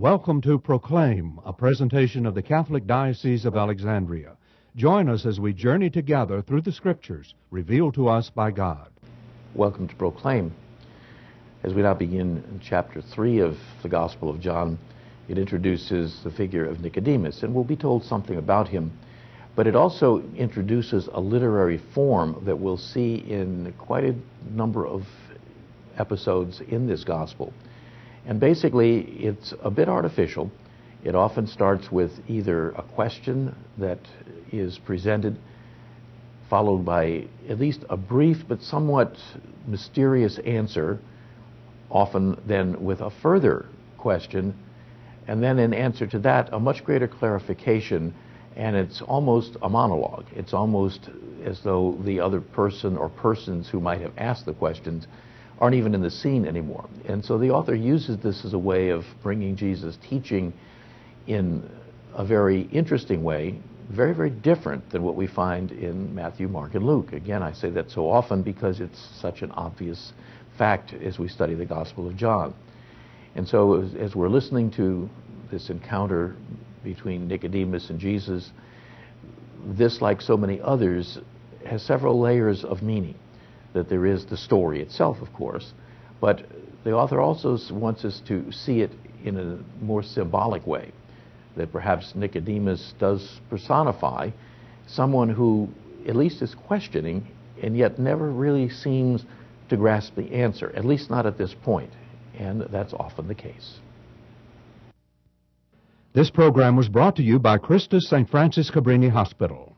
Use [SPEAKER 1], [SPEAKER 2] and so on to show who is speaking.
[SPEAKER 1] Welcome to Proclaim, a presentation of the Catholic Diocese of Alexandria. Join us as we journey together through the Scriptures revealed to us by God.
[SPEAKER 2] Welcome to Proclaim. As we now begin in chapter 3 of the Gospel of John, it introduces the figure of Nicodemus, and we'll be told something about him. But it also introduces a literary form that we'll see in quite a number of episodes in this Gospel. And basically, it's a bit artificial. It often starts with either a question that is presented, followed by at least a brief but somewhat mysterious answer, often then with a further question, and then in answer to that, a much greater clarification, and it's almost a monologue. It's almost as though the other person or persons who might have asked the questions aren't even in the scene anymore. And so the author uses this as a way of bringing Jesus' teaching in a very interesting way, very, very different than what we find in Matthew, Mark, and Luke. Again, I say that so often because it's such an obvious fact as we study the Gospel of John. And so as we're listening to this encounter between Nicodemus and Jesus, this, like so many others, has several layers of meaning. That there is the story itself, of course, but the author also wants us to see it in a more symbolic way, that perhaps Nicodemus does personify someone who at least is questioning and yet never really seems to grasp the answer, at least not at this point, and that's often the case.
[SPEAKER 1] This program was brought to you by Christus St. Francis Cabrini Hospital.